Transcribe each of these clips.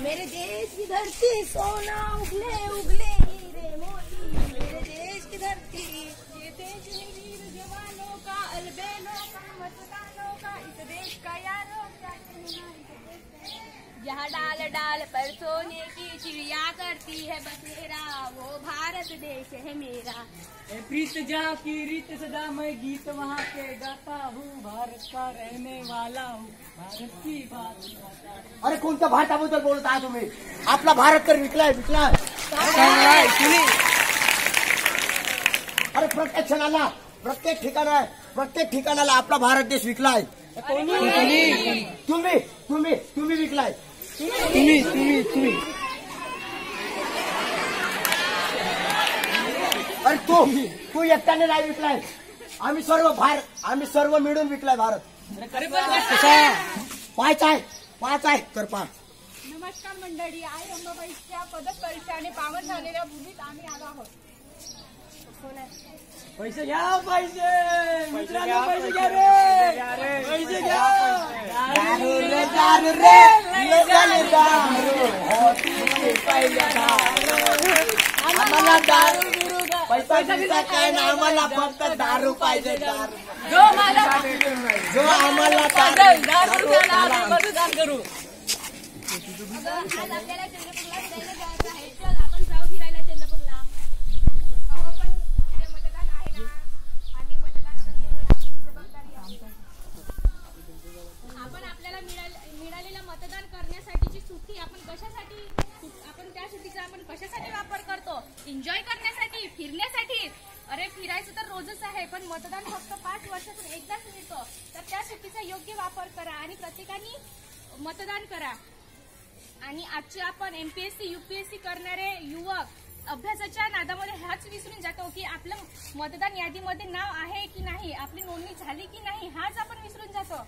मेरे देश की धरती सोना उगले उगले हीरे मोती, मेरे देश की धरती ये देश है वीर जवानों का, अलबेलों का, मतदानों का, इस देश का यारों क्या कहना। यहाँ डाल डाल पर सोने की चिड़िया करती है बसेरा, वो भारत देश है मेरा। प्रीत जहाँ की रीत सदा मैं गीत वहाँ के गाता हूँ, भारत का रहने वाला हूँ, भारत की बात गाता हूँ। अरे कोणत्या भारताबद्दल बोलत आहे तुम्ही? आपला भारत तर विकलाय विकलाय. अरे प्रत्येक ठिकाणाला आपला भारत देश विकलाय. तुम्ही विकलाय. तुम्ही अरे तू एकट्याने नाही विकलाय. आम्ही सर्व मिळून विकलाय भारत. पाच आहे तर पा. नमस्कार मंडळी, आई अंबाबाईच्या पदस्पर्शाने पावन झालेल्या भूमीत आम्ही आलो आहोत. पैसे घ्या, पैसे मित्रांनो, पैसे घ्या रे, पैसे घ्या. दारू रे आम्हाला दारू पैसा काय ना, आम्हाला फक्त दारू पाहिजे. जो आम्हाला मतदान करू. आज आपल्याला चंद्रपूरला फिरायला जायचं आहे. चल आपण जाऊ फिरायला चंद्रपूरला. अहो पण इथे मतदान आहे ना, आणि मतदान करणे ही आपली जबाबदारी आहे. आपण आपल्याला मिळालेल्या मतदान करण्यासाठीची सुट्टी आपण त्या सुट्टीचा आपण कशासाठी वापर करतो? एन्जॉय करण्यासाठी, फिरण्यासाठी. अरे फिरायचं तर रोजच आहे, पण मतदान फक्त 5 वर्षातून एकदाच मिळतो. तर त्या सुट्टीचा योग्य वापर करा आणि प्रत्येकाने मतदान करा. आणि आजचे आपण MPSC UPSC करणारे युवक अभ्यासाच्या नादामध्ये हाच विसरून जातो की आपलं मतदान यादीमध्ये नाव आहे की नाही, आपली नोंदणी झाली की नाही, हाच आपण विसरून जातो.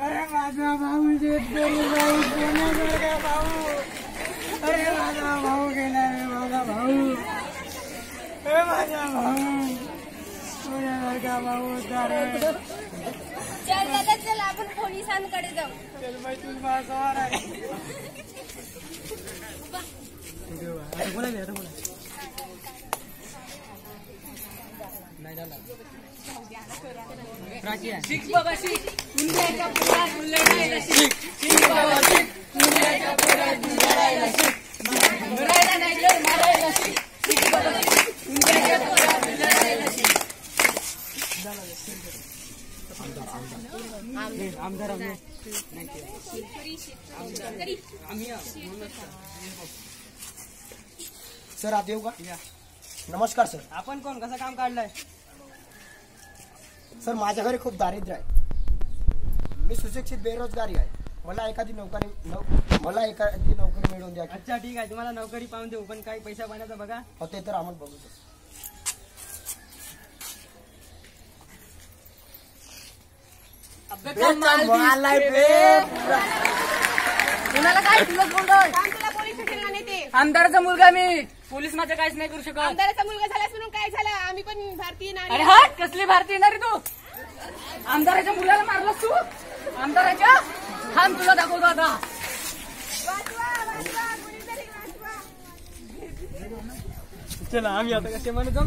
अरे माझा भाऊ शेतकरी भाऊ, सोन्यासारखा भाऊ. अरे माझा भाऊ गेला रे, माझा भाऊ. अरे माझा भाऊ सोन्यासारखा भाऊ होता रे. चल दादा, चल आपण पोलिसांकडे जाऊ. चल बाई, तू माझ्यावर आहे. आता बोला नाही झाला. शिक बाबा शिक, दुनियाच्या पोरात लढायला शिक. शिक बाबा शिक, दुनियाच्या पोरात लढायला शिक. लढायला नाही तर मारायला शिक. शिक बाबा शिक, दुनियाच्या पोरात लढायला शिक. आमदार सर आत येऊ का? नमस्कार सर. आपण कोण, कसं काम काढलंय? सर माझ्या घरी खूप दारिद्र्य आहे. मी सुशिक्षित बेरोजगारी आहे. मला एखादी नोकरी मिळवून द्या. अच्छा ठीक आहे, तुम्हाला नोकरी पाहून देऊ, पण काही पैसा पाण्याचा बघा. हो ते तर आम्हाला बघू. आमदाराचा मुलगा मी, पोलीस माझं काहीच नाही करू शकत. आमदाराचा मुलगा झालास म्हणून काय झालं? आम्ही पण भारतीय नागरिक. अरे हा कसली भारतीय ना रे तू? आमदाराच्या मुलाला मारलास तू? आमदाराच्या? थांब तुला दाखवतो आता. चला आम्ही आता कसे म्हणत जाऊ.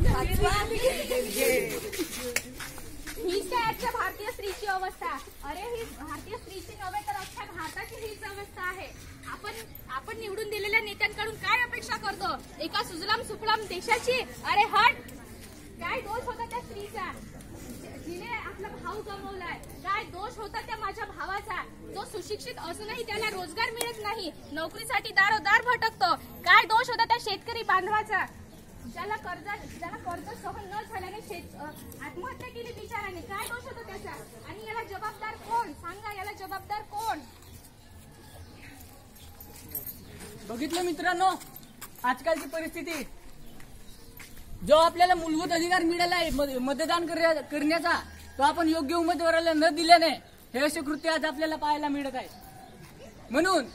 हीच काय आजच्या भारतीय स्त्रीची अवस्था? अरे ही भारतीय स्त्रीची नव्हे तर अख्ख्या भारताची हीच अवस्था आहे. आपण निवडून दिलेल्या नेत्यांकडून काय अपेक्षा करतो? एका सुजलाम सुफलाम देशाची? अरे हट. काय दोष होता त्या स्त्रीचा जिने आपला भाऊ गमावलाय? काय दोष होता त्या माझ्या भावाचा जो सुशिक्षित असूनही त्याला रोजगार मिळत नाही, नोकरीसाठी दारोदार भटकतो? काय दोष होता त्या शेतकरी बांधवाचा ज्याला कर्ज सहन न झाल्याने आत्महत्या केली बिचाराने? काय दोष होता त्याचा? आणि याला जबाबदार कोण? सांगा, याला जबाबदार कोण? बघितलं मित्रांनो आजकालची परिस्थिती. जो आपल्याला मूलभूत अधिकार मिळाला आहे मतदान करण्याचा, तो आपण योग्य उमेदवाराला न दिल्याने हे असे कृत्य आज आपल्याला पाहायला मिळत आहे. म्हणून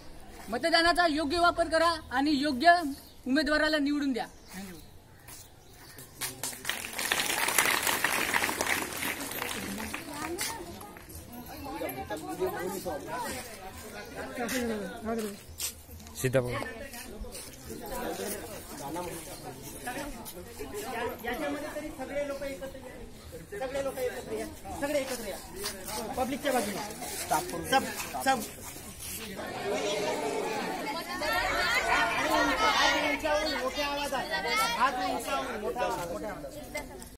मतदानाचा योग्य वापर करा आणि योग्य उमेदवाराला निवडून द्या. सीताफळ याच्यामध्ये तरी सगळे लोक एकत्र या. सगळे एकत्र या. पब्लिकच्या बाजूने सब मोठ्या आवाजात. हात उंचावून मोठ्या आवाजात.